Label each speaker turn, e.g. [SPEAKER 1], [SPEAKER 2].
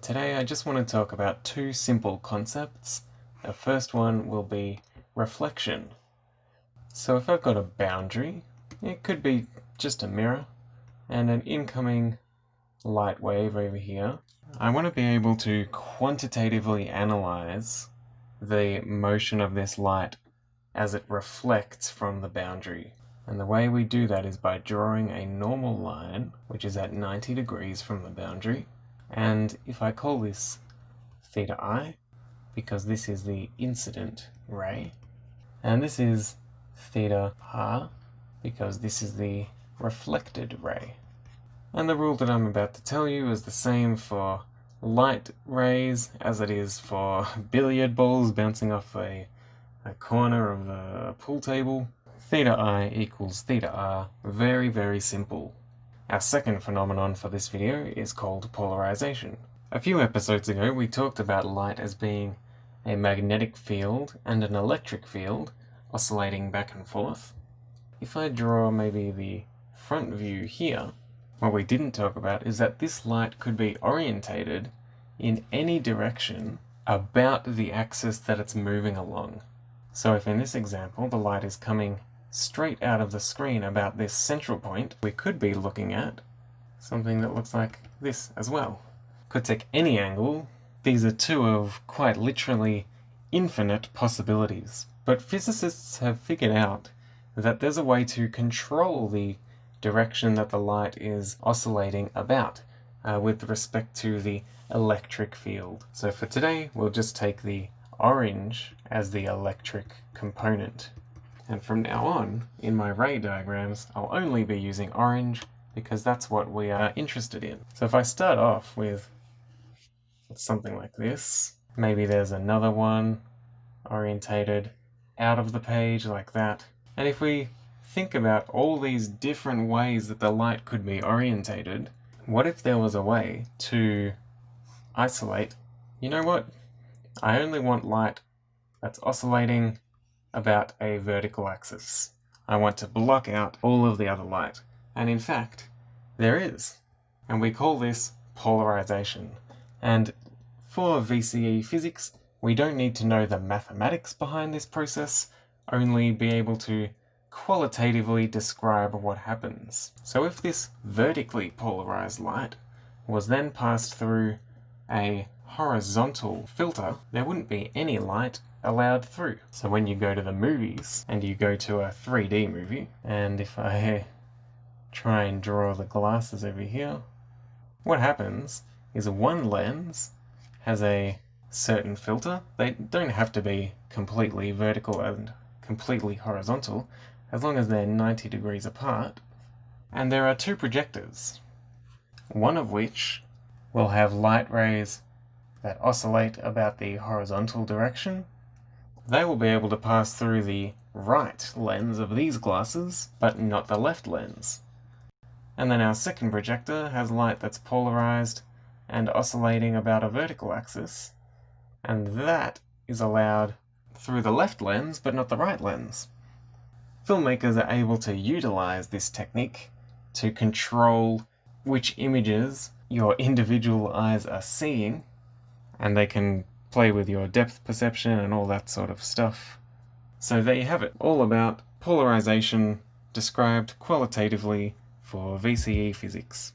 [SPEAKER 1] Today I just want to talk about two simple concepts. The first one will be reflection. So if I've got a boundary, it could be just a mirror, and an incoming light wave over here, I want to be able to quantitatively analyze the motion of this light as it reflects from the boundary. And the way we do that is by drawing a normal line, which is at 90 degrees from the boundary. And if I call this theta I, because this is the incident ray, and this is theta R, because this is the reflected ray. And the rule that I'm about to tell you is the same for light rays as it is for billiard balls bouncing off a corner of a pool table. Theta I equals theta R. Very, very simple. Our second phenomenon for this video is called polarization. A few episodes ago we talked about light as being a magnetic field and an electric field oscillating back and forth. If I draw maybe the front view here, what we didn't talk about is that this light could be orientated in any direction about the axis that it's moving along. So if in this example the light is coming straight out of the screen about this central point, we could be looking at something that looks like this as well. Could take any angle. These are two of quite literally infinite possibilities. But physicists have figured out that there's a way to control the direction that the light is oscillating about with respect to the electric field. So for today, we'll just take the orange as the electric component. And from now on, in my ray diagrams, I'll only be using orange because that's what we are interested in. So if I start off with something like this, maybe there's another one orientated out of the page like that. And if we think about all these different ways that the light could be orientated, what if there was a way to isolate, you know what? I only want light that's oscillating about a vertical axis. I want to block out all of the other light. And in fact, there is. And we call this polarization. And for VCE Physics, we don't need to know the mathematics behind this process, only be able to qualitatively describe what happens. So if this vertically polarized light was then passed through a horizontal filter, there wouldn't be any light allowed through. So when you go to the movies and you go to a 3D movie, and if I try and draw the glasses over here, what happens is one lens has a certain filter. They don't have to be completely vertical and completely horizontal, as long as they're 90 degrees apart. And there are two projectors, one of which will have light rays that oscillate about the horizontal direction. They will be able to pass through the right lens of these glasses, but not the left lens. And then our second projector has light that's polarized and oscillating about a vertical axis, and that is allowed through the left lens, but not the right lens. Filmmakers are able to utilize this technique to control which images your individual eyes are seeing, and they can play with your depth perception and all that sort of stuff. So there you have it, all about polarization described qualitatively for VCE Physics.